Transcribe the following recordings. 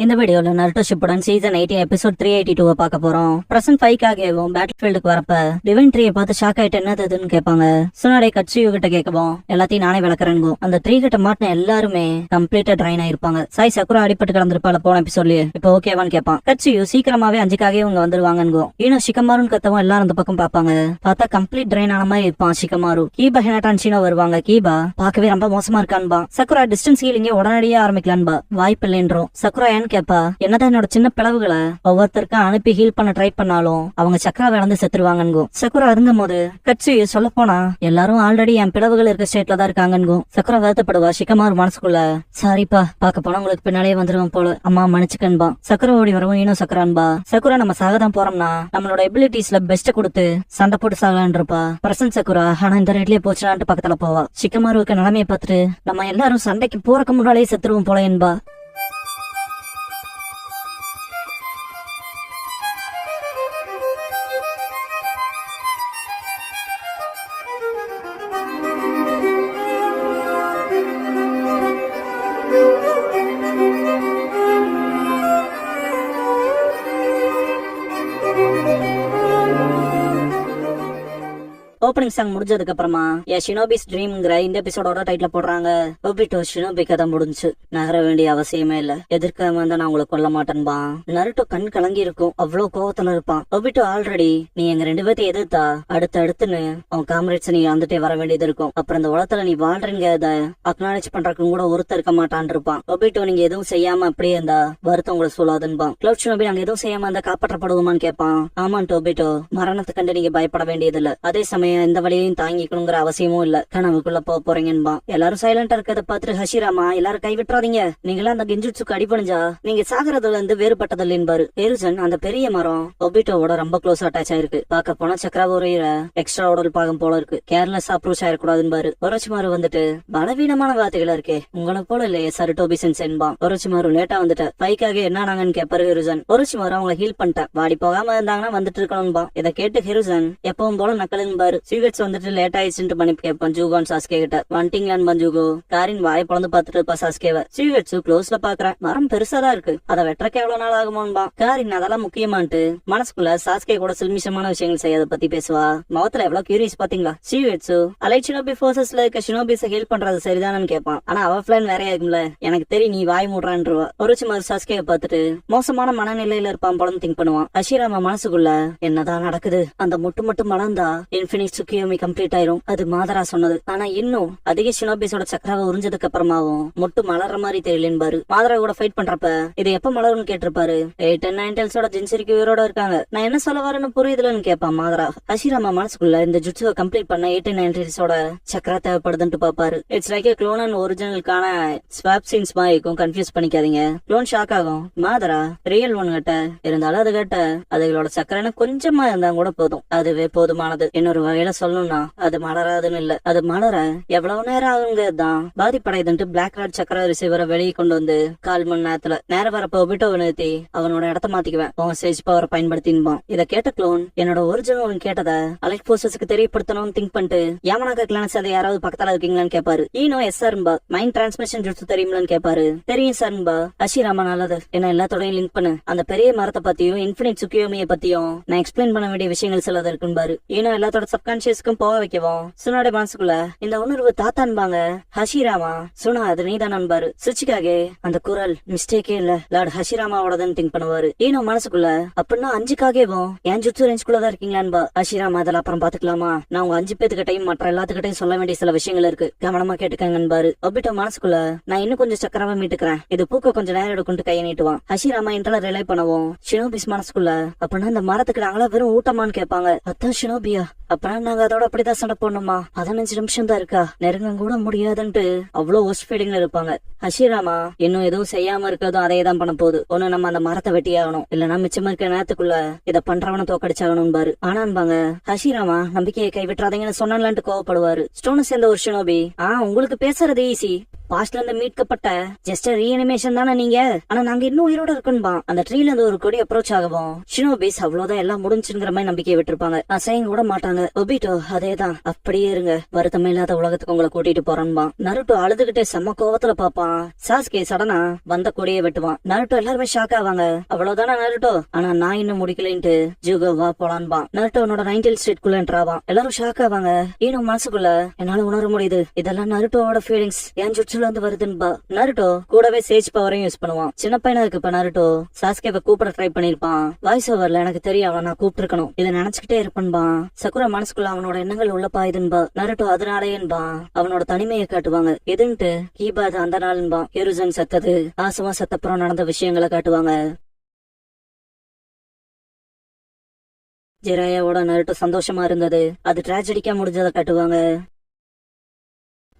இந்த வீடியோல Naruto Shippuden season 18 episode 382 பார்க்க போறோம். பிரசன்ட் 5க்காகவும் பேட்டில் ஃபீல்டுக்கு வரப்ப டிவைன் ட்ரீயை பார்த்து ஷாக் ஆயிட்டு என்னதுன்னு கேட்பாங்க. சுனாடே கட்சியு கிட்ட கேட்கவும் எல்லாத்தையும் நானே விளக்குறேன். அந்த 3 கிட்ட மாட்டின எல்லாருமே கம்ப்ளீட்டா ட்ரைன் ஆயிருப்பாங்க. சாய் சக்குரா அடிப்பட்டு கிடந்திருப்பால போன எபிசோட்லயே இப்போ ஓகேவான்னு கேட்பான். கட்சியு சீக்கிரமாவே 5க்காகவே இவங்க வந்துருவாங்க. இன்னும் ஷிகமாருன்னு கத்தவும் எல்லாரும் அந்த பக்கம் பாப்பாங்க. பார்த்தா கம்ப்ளீட் ட்ரைன் ஆன மாதிரி இருப்பான் ஷிகமாரு. கீபா ஹினாட்டான் சீனோ வருவாங்க. கீபா பார்க்கவே ரொம்ப மோசமா இருக்கான்பா. சக்குரா டிஸ்டன்ஸ் ஹீலிங்க உடனடியே ஆரம்பிக்கலான்பா. வாய்ப்பு இல்லைன்றோம். சக்குரா கேப்பா என்னதான் என்னோட சின்ன பிளவுகளை ஒவ்வொருத்தருக்கும் அனுப்பி ஹீல் பண்ண ட்ரை பண்ணாலும் அவங்க சக்கராவை இழந்து செத்துருவாங்க. சக்குரா இருந்தும் போது கட்சி சொல்ல போனா எல்லாரும் ஆல்ரெடி என் பிளவுகள் இருக்க ஸ்டேட்ல தான் இருக்காங்க. சக்குரா வருத்தப்படுவா. ஷிகமாரு மனசுக்குள்ள சாரிப்பா பாக்க போனா உங்களுக்கு பின்னாலே வந்துருவோம் போல அம்மா மன்னிச்சுக்கன்பா. சக்குரா ஓடி வரவும் இன்னும் சக்கரான்பா. சக்குரா நம்ம சாகதான் போறோம்னா நம்மளோட எபிலிட்டிஸ்ல பெஸ்ட் கொடுத்து சண்டை போட்டு சாகலான் இருப்பா. பிரசன்ட் சக்குரா ஆனா இந்த ரேட்லயே போச்சுனான்ட்டு பக்கத்துல போவா. ஷிகமாருக்கு நிலைமையை பார்த்துட்டு நம்ம எல்லாரும் சண்டைக்கு போறக்கு முன்னாலே செத்துருவோம் போல என்பா. ஓப்பனிங் சாங் முடிஞ்சதுக்கு அப்புறமா ஷினோபிஸ் ட்ரீம்ங்கிற இந்த எபிசோடோட டைட்டில் போடுறாங்க. ஒபிட்டோ ஷினோபி கதை முடிஞ்சு நகர வேண்டிய அவசியமே இல்ல. எதிர்க்காம வந்தா நான் உங்களை கொல்ல மாட்டேன்பா. நருட்டோ கண் கலங்கி இருக்கும். அவ்வளவு கோவத்துல இருப்பான். ஒபிட்டோ ஆல்ரெடி நீ எங்க 2 பேர்த்தை எதிர்த்தா அடுத்துன்னு அவன் காம்ரேட்ஸ் நீ வந்துட்டே வர வேண்டியது இருக்கும். அப்புறம் இந்த உலகத்துல நீ வாழ்றீங்க அக்னாலேஜ் பண்றதுக்கு கூட ஒருத்தர் இருக்க மாட்டான் இருப்பான். ஒபிட்டோ நீங்க எதுவும் செய்யாம அப்படியே இருந்தா வருத்தம் உங்களை சொல்லாதுன்பான். கிளவுட் ஷினோபி நாங்க எதுவும் செய்யாம இருந்தா காப்பாற்றப்படுவோமான்னு கேட்பான். ஆமான்ட்டு ஒபிட்டோ மரணத்தை கண்டு நீங்க பயப்பட வேண்டியது இல்ல. அதே சமயம் இந்த வழியையும் தாங்கிக்கணுங்கிற அவசியமும் இல்ல. கனவுக்குள்ள போறீங்கன்பா. எல்லாரும் சைலண்டா இருக்கிறத பார்த்துட்டு ஹஷிராமா எல்லாரும் கைவிட்டுறாதீங்க. நீங்களா அந்த கெஞ்சுட்சுக்கு அடிபணிஞ்சா நீங்க சாகரதுல இருந்து வேறுபட்டதில்ல என்பாரு. எருசன் அந்த பெரிய மரம் ஒபிட்டோவோட ரொம்ப க்ளோஸ் அட்டாச் ஆயிருக்கு. பாக்க போனா சக்கராவோரையில எக்ஸ்ட்ரா உடல் பாகம் போல இருக்கு. கேர்லெஸ் அப்ரோச் ஆயிடக்கூடாதுன்னு ஒரோச்சிமாரு வந்துட்டு பலவீனமான வார்த்தைகளா இருக்கே உங்களை போல இல்லையே சருட்டோபி சென்பான். ஒரோச்சிமாரு லேட்டா வந்துட்டு பைக்காக என்ன நாங்கன்னு கேப்பாரு ஹிருசன். ஒரோச்சிமாரு அவங்களை ஹீல் பண்ணிட்டேன் வாடி போகாம இருந்தாங்கன்னா வந்துட்டு இருக்கணும்பா. இதை கேட்டு ஹிருசன் எப்பவும் போல நக்கலும்பாரு. சீகட்ஸ் வந்துட்டு லேட் ஆயிடுச்சுட்டு பண்ணி கேட்பான் ஜூகான் சாஸ்கே கிட்ட. வந்துட்டீங்களான்னு பஞ்சுகோ காரின் வாயை பொழந்து பாத்துட்டு இருப்பா சாஸ்கேவ. சீகட்ஸ் க்ளோஸ்ல பாக்குறேன் மரம் பெருசாதான் இருக்கு அதை வெட்டுறக்கு எவ்வளவு நாள் ஆகுமோன்பா. காரின் அதெல்லாம் முக்கியமான்ட்டு மனசுக்குள்ள சாஸ்கே கூட சில்மிஷமான விஷயங்கள் செய்யறத பத்தி பேசுவா. முகத்துல எவ்வளவு கியூரியஸ் பாத்தீங்களா. சீகட்ஸ் அலைட் ஷினோபி போர்சஸ்ல இருக்க ஷினோபிஸ ஹெல்ப் பண்றது சரிதானு கேட்பான். ஆனா அவ பிளான் வேற இருக்கும்ல எனக்கு தெரியும் நீ வாய் மூடுறான்ருவா. ஒருச்சிமாரு சாஸ்கேவை பார்த்துட்டு மோசமான மனநிலையில இருப்பான் போலன்னு திங்க் பண்ணுவான். ஹஷிராமா மனசுக்குள்ள என்னதான் நடக்குது அந்த முட்டு மலர்ந்தா இன்ஃபினிட் சுக்கியோமி கம்ப்ளீட் ஆயிரும். அது மாதரா சொன்னது. ஆனா இன்னும் அதிக ஷினோபிஸோட சக்கராவை உறிஞ்சதுக்கு அப்புறமாவும் மொட்டு மலர்ற மாதிரி தெரியலன்பாரு. மாதரா கூட ஃபைட் பண்றப்ப இது எப்ப மலரும்னு கேட்டிருப்பாரு. 8 and 9 டெல்ஸோட ஜின்சரிக்கு உயிரோட இருக்காங்க நான் என்ன சொல்ல வரேன்னு புரியுதுலன்னு கேட்பான் மாதரா. ஹஷிராமா மனசுக்குள்ள இந்த ஜுட்சுவை கம்ப்ளீட் பண்ண 8 and 9 டெல்ஸோட சக்கரா தேவைப்படுதுன்னு பாப்பாரு. இட்ஸ் லைக் க்ளோன் அண்ட் ஒரிஜினலுக்கான ஸ்வாப் சீன்ஸ் மாதிரி கன்ஃபியூஸ் பண்ணிக்காதீங்க. க்ளோன் ஷாக் ஆகும். மாதரா ரியல் ஒன் கிட்ட இருந்தாலும் அது கிட்ட அதுகளோட சக்கரன்னு கொஞ்சமா இருந்தா கூட போதும் அதுவே போதுமானது. இன்னொரு வகையில சொல்லணும்னா அது மலராதுன்னு இல்ல அது மலர எவ்வளவு நேரம் ஆகுங்கதான் பாதிப்படையுதுன்ட்டு பிளாக் ராட் சக்கர ரிசீவரை வெளியே கொண்டு வந்து 1/4 மணி நேரத்துல நேரம் வரப்ப ஒபிட்டோவை நிறுத்தி அவனோட இடத்த மாத்திக்குவேன் உங்க சேஜ் பவரை பயன்படுத்தின்பான். இதை கேட்ட க்ளோன் என்னோட ஒரிஜினல் கேட்டத அலைட் போர்சஸ்க்கு தெரியப்படுத்தணும்னு திங்க் பண்ணிட்டு யாமனாக கிளான்ஸ் அதை யாராவது பக்கத்துல இருக்கீங்களான்னு கேட்பாரு. ஈனோ எஸ் சார்பா மைண்ட் டிரான்ஸ்மிஷன் ஜுட்சு தெரியும்லான்னு கேட்பாரு. தெரியும் சார்பா. ஹஷிராமா நல்லது என்ன எல்லாத்தோடையும் லிங்க் பண்ணு அந்த பெரிய மரத்தை பத்தியும் இன்ஃபினிட் சுக்கியோமியை பத்தியும் நான் எக்ஸ்பிளைன் பண்ண வேண்டிய விஷயங்கள் சிலது இருக்குன்னு. ஈனோ எல்லாத்தோட சப்கான்சியஸ்க்கும் போக வைக்கவும் சுனாட மனசுக்குள்ள இந்த உணர்வு தாத்தான்பாங்க. ஹஷிராமா சுனா அது நீதான் நண்பாரு. சுச்சிக்காக அந்த குரல் மிஸ்டேக்கே இல்ல லார்ட் ஹஷிராமாவோடதுன்னு திங்க் பண்ணுவாரு. ஈனோ மனசுக்குள்ள அப்படின்னா 5க்காகவும் என் ஜுட்சு ரேஞ்சுக்குள்ளதான் இருக்கீங்களான்பா. ஹஷிராமா அதெல்லாம் அப்புறம் பாத்துக்கலாமா நான் உங்க 5 பேத்துக்கிட்டையும் மற்ற எல்லாத்துக்கிட்டையும் சொல்ல வேண்டிய சில விஷயங்கள் இருக்கு கவனமா கேட்டுக்காங்கன்பாரு. ஒபிட்டோ மனசுக்குள்ள நான் இன்னும் கொஞ்சம் சக்கரவா மீட்டுக்கிறேன் இது பூக்க கொஞ்சம் நேரம் எடுக்கும் கையை நீட்டுவான். ஹஷிராமா இன்டர்ல ரிலே பண்ணவும் ஷினோபிஸ் மனசுக்குள்ள அப்படின்னா இந்த மரத்துக்கு நாங்களா வெறும் ஊட்டமான்னு கேட்பாங்க. அதான் ஷினோபியா அப்பனா நாங்க அதோட அப்படிதான் சண்டை போடணுமா 15 நிமிஷம் தான் இருக்கா நெருங்க கூட முடியாதுன்ட்டு அவ்வளவு ஒஸ்ட் ஃபீலிங்ல இருப்பாங்க. ஹஷிராமா இன்னும் எதுவும் செய்யாம இருக்கிறதும் அதே தான் பண்ண போகுது. ஒண்ணு நம்ம அந்த மரத்தை வெட்டியாகணும் இல்லன்னா மிச்சம் இருக்க நேரத்துக்குள்ள இதை பண்றவன தோக்கடிச்சாகணும் பாரு. ஆனான்பாங்க ஹஷிராமா நம்பிக்கையை கைவிட்டுறாதீங்கன்னு சொன்னான்ட்டு கோவப்படுவாரு. ஸ்டோனு சேர்ந்த ஒரு ஷினோபி உங்களுக்கு பேசுறது ஈஸி பாஸ்ட்ல இருந்து மீட்கப்பட்ட ஜஸ்ட் ரீஅனிமேஷன் தானே நீங்க, ஆனா நாங்க இன்னும் உயிரோட இருக்கணும்பா. அந்த ட்ரீல இருந்து ஒரு கொடி அப்ரோச் ஆகவும் ஷினோபிஸ் அவ்வளவுதான் எல்லாம் முடிஞ்சுங்கிற மாதிரி நம்பிக்கையை விட்டுருப்பாங்க. அசைங்க கூட மாட்டாங்க. ஒபிட்டோ அதேதான், அப்படியே இருங்க, வருத்தமே இல்லாத உலகத்துக்கு உங்களை கூட்டிட்டு போறேன்பா. நருட்டோ அழுதுகிட்டே செம்ம கோவத்துல பாப்பான். சாஸ்கே சடனா வந்த கொடியை வெட்டுவான். நருட்டோ எல்லாருமே ஷாக் ஆவாங்க. அவ்வளவுதானா நருட்டோ, ஆனா நான் இன்னும் முடிக்கலன்ட்டு ஜூகோ வா போலான்பா. நருட்டோனோட 19th ஸ்ட்ரீட் குள்ள என்ட்ராவான். எல்லாரும் ஷாக் ஆவாங்க. இன்னும் மனசுக்குள்ள என்னால உணர முடியுது, இதெல்லாம் நருட்டோவோட ஃபீலிங்ஸ் என் ஜுட்சுல இருந்து வருதுன்பா. நருட்டோ கூடவே சேஜ் பவரையும் யூஸ் பண்ணுவான். சின்ன பையனா இருக்கு இப்ப நருட்டோ. சாஸ்கேவை கூப்பிட ட்ரை பண்ணிருப்பான். வாய்ஸ் ஓவர்ல எனக்கு தெரியும் அவன் நான் கூப்பிட்டு இருக்கணும், இதை நினைச்சுக்கிட்டே இருப்பன்பா. சக்குரா மனசுக்குள்ள அவனோட எண்ணங்கள் உள்ள பாயுதுன்பா. நருட்டோ அதனாலேயன்பா அவனோட தனிமையை காட்டுவாங்க. எதுன்ட்டு கீபாது அந்த நாள்பா எருசன் செத்தது, ஆசமா செத்தப்புறம் நடந்த விஷயங்களை காட்டுவாங்க. ஜெராயாவோட நருட்டோ சந்தோஷமா இருந்தது, அது டிராஜடிக்கா முடிஞ்சதை காட்டுவாங்க.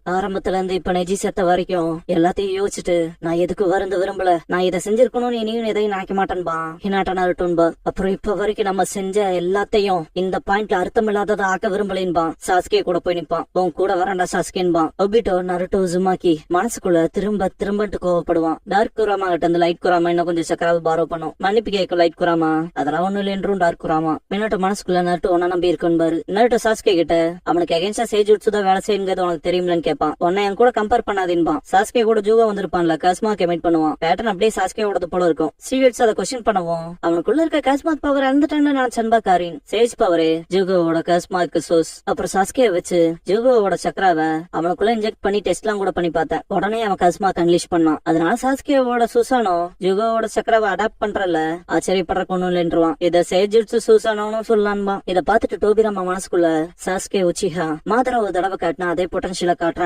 ஆரம்பத்துல இருந்து இப்ப நெஜி செத்த வரைக்கும் எல்லாத்தையும் யோசிச்சுட்டு நான் எதுக்கு வருந்து விரும்பல, நான் இதை செஞ்சிருக்கணும்னு இனியும் எதையும் நினைக்க மாட்டேன்பா. ஹினாட்டனா இருக்கட்டும்பா. அப்புறம் இப்ப வரைக்கும் நம்ம செஞ்ச எல்லாத்தையும் இந்த பாயிண்ட்ல அர்த்தம் இல்லாததை ஆக்க விரும்பலேன்பா. சாஸ்கே கூட போய் நிப்பான். உன் கூட வரண்டா சாஸ்கேன்பா. ஒபிட்டோ நருட்டோ உசுமாக்கி மனசுக்குள்ள திரும்ப திரும்பட்டு கோவப்படுவான். டார்க் குராமா கிட்ட அந்த லைட் குராமா இன்னும் கொஞ்சம் சக்கராவை பாரோ பண்ணும். மன்னிப்பு கேட்கும் லைட் குராமா, அதெல்லாம் ஒண்ணு இல்லைன்றும் டார்க் குராமா. மின்னோட்ட மனசுக்குள்ள நருட்டோ ஒன்னா நம்பி இருக்குன்னு நருட்டோ சாஸ்கே கிட்ட அவனுக்கு அகேன்ஸ்டா சேஜுட்சுதான் வேலை செய்யுங்கிறது உனக்கு தெரியும்லன்னு கேட்பான். உன்னை என் கூட கம்பேர் பண்ணாதீன்பான். சாஸ்கே கூட ஜூகோ வந்திருப்பான்ல, காஸ்மாக் எமிட் பண்ணுவான். பேட்டர்ன் அப்படியே சாஸ்கேவோடது போல இருக்கும். சீரியட்ஸ் அதை கொஸ்டின் பண்ணுவோம். அவனுக்குள்ள இருக்க காஸ்மாக் பவர் இறந்துட்டான்னு நினைச்சன்பா காரின். சேஜ் பவரே ஜூகோவோட காஸ்மாக் சோர்ஸ். அப்புறம் சாஸ்கே வச்சு ஜூகோவோட சக்கராவை அவனுக்குள்ள இன்ஜெக்ட் பண்ணி டெஸ்ட் எல்லாம் கூட பண்ணி பார்த்தேன். உடனே அவன் காஸ்மாக் அன்லீஷ் பண்ணான். அதனால சாஸ்கேவோட சுசானோ ஜூகோவோட சக்கராவை அடாப்ட் பண்றல ஆச்சரியப்படுறக்கு ஒண்ணும் இல்லைன்றான். இத சேஜுட்சு சுசானோன்னு சொல்லலான்பா. இதை பார்த்துட்டு டோபிராமா மனசுக்குள்ள சாஸ்கே உச்சிஹா மாதரா ஒரு தடவை காட்டினா அதே பொட்டன்ஷியல காட்டுறான்ட்டு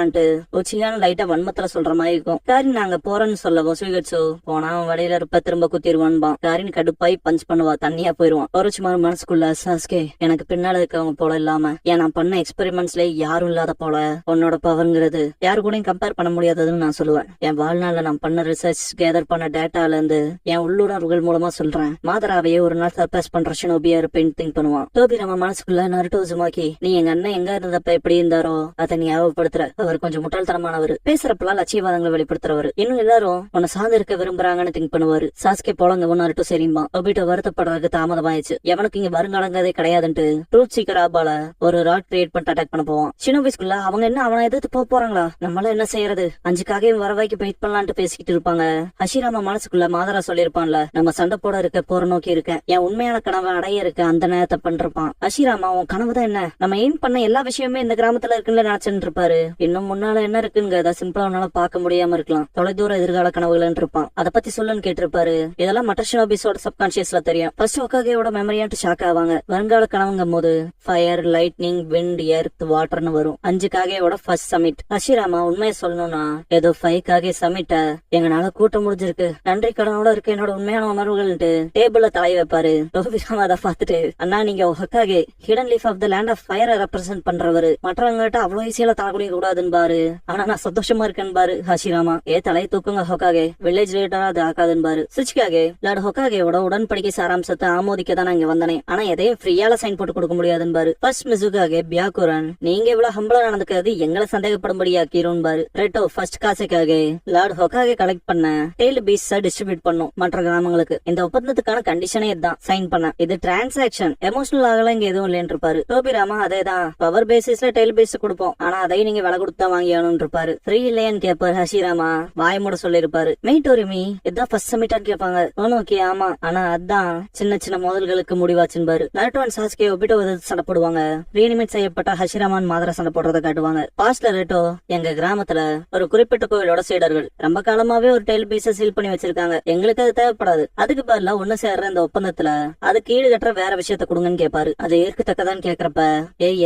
உச்சியான லைட்டா வன்மத்துல சொல்ற மாதிரி இருக்கும். காரின் நாங்க போறோன்னு சொல்லவும் சுவிகட்சு போனா அவன் வழியில இருப்ப திரும்ப குத்திடுவான்பா. காரின் கடுப்பாய் பஞ்ச் பண்ணுவா, தண்ணியா போயிருவான். ஒருச்சுமாரு மனசுக்குள்ள சாஸ்கே எனக்கு பின்னால இருக்கவங்க போல இல்லாம ஏன் நான் பண்ண எக்ஸ்பெரிமெண்ட்ஸ்ல யாரும் இல்லாத போல உன்னோட பவர்ங்கிறது யாரு கூடயும் கம்பேர் பண்ண முடியாததுன்னு நான் சொல்லுவேன். என் வாழ்நாள்ல நான் பண்ண ரிசர்ச் கேதர் பண்ண டேட்டால இருந்து என் உள்ளுணர்வுகள் மூலமா சொல்றேன். மாதராவையே ஒரு நாள் சர்பாஸ் பண்ற ஷினோபியா இருப்பேன்னு திங்க் பண்ணுவான். டோபி நம்ம மனசுக்குள்ள நருட்டோ உசுமாக்கி நீ எங்க அண்ணன் எங்க இருந்தப்ப எப்படி இருந்தாரோ அதை ஞாபகப்படுத்துற. அவர் கொஞ்சம் முட்டாள்தனமானவர், பேசுறப்பெல்லாம் லட்சியவாதங்களை வெளிப்படுத்துறவர். இன்னும் எல்லாரும் உன்னை சார்ந்து இருக்க விரும்புறாங்கன்னு திங்க் பண்ணுவாரு. சாஸ்கே போலங்க நருட்டோ சரிம்பா. ஒபிட்டோ வருத்தப்படுறதுக்கு தாமதமாயிடுச்சு. எவனுக்கு இங்க வருங்காலங்கிறதே கிடையாதுன்ட்டு ட்ரூத் சீக்கர் ஆபால ஒரு ராட் கிரியேட் பண்ணிட்டு அட்டாக் பண்ண போவான். ஷினோபிஸ்குள்ள அவங்க என்ன அவனை எதிர்த்து போறாங்களா, நம்மள என்ன செய்யறது, 5க்காக வரவாய்க்கு வெயிட் பண்ணலான்ட்டு பேசிக்கிட்டு இருப்பாங்க. ஹஷிராமா மனசுக்குள்ள மாதரா சொல்லிருப்பான்ல, நம்ம சண்டை போட இருக்க போற நோக்கி இருக்கேன், என் உண்மையான கனவை அடைய இருக்க அந்த நேரத்தை பண்றப்பான். ஹஷிராமா உன் கனவுதான் என்ன, நம்ம எய்ம் பண்ண எல்லா விஷயமே இந்த கிராமத்துல இருக்குன்னு நினைச்சுட்டு இருப்பாரு. இன்னும் முன்னால என்ன இருக்குங்கிறத சிம்பிளா உன்னால பாக்க முடியாம இருக்கலாம், தொலைதூர எதிர்கால கனவுகள் இருப்பான். அதை பத்தி சொல்லுன்னு கேட்டிருப்பாரு. இதெல்லாம் மற்ற ஷினோபிஸோட சப்கான்சியஸ்ல தெரியும். ஃபர்ஸ்ட் ஒகாகேயோட மெமரியான்ட்டு ஷாக் ஆவாங்க. வருங்கால கனவுங்கும் போது ஃபயர், லைட்னிங், விண்ட், எர்த், வாட்டர்னு வரும். 5க்காகவோட ஃபர்ஸ்ட் சமிட். ஹஷிராமா உண்மையை சொல்லணும்னா ஏதோ 5க்காக சமிட்ட எங்கனால கூட்ட முடிஞ்சிருக்கு, நன்றி கடனோட இருக்க என்னோட உண்மையான உணர்வுகள் டேபிள்ல தலை வைப்பாரு. டோபிராமா அதை பார்த்துட்டு அண்ணா நீங்க Hokage hidden leaf of the land of ஃபயரை ரெப்ரசென்ட் பண்றவரு, மற்றவங்க கிட்ட அவ்வளவு ஈஸியால தலைக்குடிக்க கூடாதுன்னு பாரு, ஆனா நான் சந்தோஷமா இருக்கேன்னு பாரு. ஹஷிராமா தலையை தூக்குங்க ஹொக்காகே, வில்லேஜ் லீடரா அது ஆக்காதுன்னு பாரு. சுச்சிக்காகே லார்ட் ஹொக்காகேவோட உடன்படிக்கை சாராம்சத்தை ஆமோதிக்க தான் இங்க வந்தனே, ஆனா எதையும் ஃப்ரீயால சைன் போட்டு கொடுக்க முடியாதுன்னு பாரு. ஃபர்ஸ்ட் மிசுகாகே பியாக்குரன் நீங்க இவ்வளவு ஹம்பளா நடந்துக்கிறது எங்களை சந்தேகப்படும்படி ஆக்கிரும் பாரு. ரெட்டோ ஃபர்ஸ்ட் காசேக்காகே லார்ட் ஹொக்காகே கலெக்ட் பண்ண டெய்ல் பீஸ் டிஸ்ட்ரிபியூட் பண்ணும் மற்ற கிராமங்களுக்கு. இந்த ஒப்பந்தத்துக்கான கண்டிஷனே இதுதான், சைன் பண்ண. இது டிரான்சாக்சன், எமோஷனல் ஆகல இங்க எதுவும் இல்லைன்னு இருப்பாரு. டோபிராமா அதேதான், பவர் பேசிஸ்ல டெய்ல் பீஸ் கொடுப்போம், ஆனா அதையும் நீங்க விலை கொடுத்தா வாங்கியானு இருப்பாரு. ஃப்ரீ இல்லையான்னு கேட்பாரு ஹஷிராமா. வாயமோட சொல்லிருப்பாரு. மெய்டோரிமி இதான் ஃபர்ஸ்ட் சமிட்டான்னு கேட்பாங்க. ஓகே ஆமா, ஆனா அதான் சின்ன சின்ன மோதல்களுக்கு முடிவாச்சுன்னு பாரு. நருட்டோ அண்ட் சாஸ்கே ஒபிட்டோ சண்டை போடுவாங்க. ரீனிமேட் செய்யப்பட்ட ஹஷிராமான் மாதரா சண்டை போடுறத காட்டுவாங்க. பாஸ்ட்ல ரெட்டோ எங்க கிராமத்துல ஒரு குறிப்பிட்ட கோயிலோட சீடர்கள் ரொம்ப காலமாவே ஒரு டெய்ல் பீஸ சீல் பண்ணி வச்சிருக்காங்க, எங்களுக்கு அது தேவைப்படாது, அதுக்கு பதிலா ஒண்ணு சேர்ற இந்த ஒப்பந்தத்துல அதுக்கு ஈடு கட்டுற வேற விஷயத்த கொடுங்கன்னு கேட்பாரு. அது ஏற்கத்தக்கதான்னு கேக்குறப்ப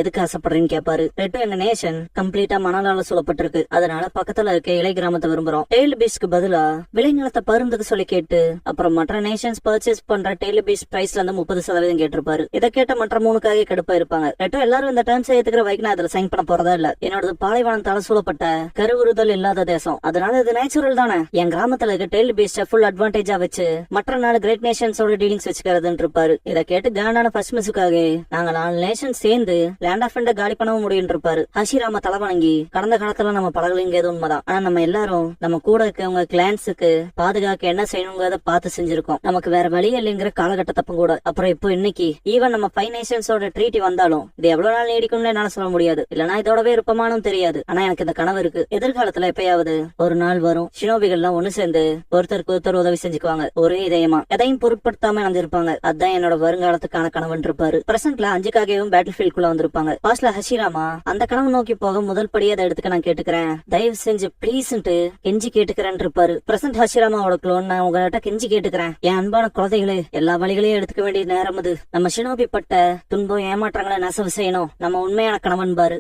எதுக்கு ஆசைப்படுறேன்னு கேட்பாரு. ரெட்டோ எங்க நேஷன் கம்ப்ளீட்டா மணலால சொல்லப்பட்டிருக்கு, அதனால பக்கத்துல இருக்க இலை கிராமத்தை விரும்புறோம். டெய்ல் பீஸ்க்கு பதிலா விளைநிலத்தை பருந்துக்கு சொல்லி கேட்டு அப்புறம் மற்ற நேஷன்ஸ் பர்ச்சேஸ் பண்ற டெய்ல் பீஸ் பிரைஸ்ல இருந்து 30% கேட்டிருப்பாரு. இதை கேட்ட மற்ற 3க்காக கடுப்பா இருப்பாங்க. ரெட்டோ எல்லாரும் இந்த டேர்ம்ஸ் ஏத்துக்கிற வைக்கு நான் அதுல சைன் பண்ண போறதா இல்ல, என்னோட பாலைவனத்தால சூழப்பட்ட கருவுறுதல் இல்லாத தேசம், அதனால இது நேச்சுரல் தானே. என் கிராமத்துல இருக்க டெய்ல் பீஸ் ஃபுல் அட்வான்டேஜா வச்சு மற்ற 4 கிரேட் நேஷன்ஸோட டீலிங்ஸ் வச்சுக்கிறதுன்னு இருப்பாரு. இதை கேட்டு காண்டான ஃபர்ஸ்ட் மிசுக்காக நாங்க 4 நேஷன் சேர்ந்து லேண்ட் ஆஃப் காலி பண்ணவும் முடியும் இருப்பாரு. ஹஷிராமா தலை வணங்கி கடந்த காலத்துல நம்ம பழகலிங்கிறது உண்மைதான். ஆனா நம்ம எல்லாரும் நம்ம கூட இருக்கவங்க கிளான்ஸுக்கு பாதுகாக்க என்ன செய்யணுங்கிறத பார்த்து செஞ்சிருக்கோம். நமக்கு வேற வழி இல்லைங்கிற காலகட்டத்தப்ப கூட. அப்புறம் இப்போ இன்னைக்கு ஈவன் நம்ம 5 நேஷன்ஸோட ட்ரீட்டி வந்தாலும் இது எவ்வளவு நாள் நீடிக்கும்னு என்னால சொல்ல முடியாது. இல்லனா இதோடவே இருப்பமானும் தெரியாது. ஆனா எனக்கு இந்த கனவு இருக்கு. எதிர்காலத்துல எப்பயாவது ஒரு நாள் வரும், ஷினோபிகள்லாம் ஒண்ணு சேர்ந்து ஒருத்தருக்கு ஒருத்தர் உதவி செஞ்சுக்குவாங்க. ஒரே இதயமா எதையும் பொருட்படுத்தாம நடந்திருப்பாங்க. அதான் என்னோட வருங்காலத்துக்கான கனவுன்னு இருப்பாரு. பிரசன்ட்ல 5க்காகவும் பேட்டில் ஃபீல்டுக்குள்ள வந்திருப்பாங்க. பாஸ்ட்ல ஹஷிராமா அந்த கனவு நோக்கி போக முதல் படியே அதை எடுத்துக்க நான் கேட்டுக்கிறேன், தயவு செஞ்சு ப்ளீஸ்ன்ட்டு கெஞ்சி கேட்டுக்கிறேன் இருப்பாரு. பிரசன்ட் ஹஷிராமாவோட க்ளோன் நான் உங்ககிட்ட கெஞ்சி கேட்டுக்கிறேன், என் அன்பான குழந்தைகளே எல்லா வழிகளையும் எடுத்துக்க வேண்டிய நேரம் அது. நம்ம ஷினோபி பட்ட துன்பம் ஏமாற்றங்களை நெசவு செய்யணும், நம்ம உண்மையான கணவன் பாரு.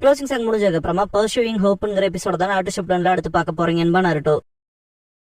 க்ளோசிங் சாங் முடிஞ்சதுக்கு அப்புறமா பர்சூயிங் ஹோப்ங்கிற எபிசோட தான் அடுத்த ஷிப்ல அடுத்து பார்க்க போறீங்க என்பா நருட்டோ.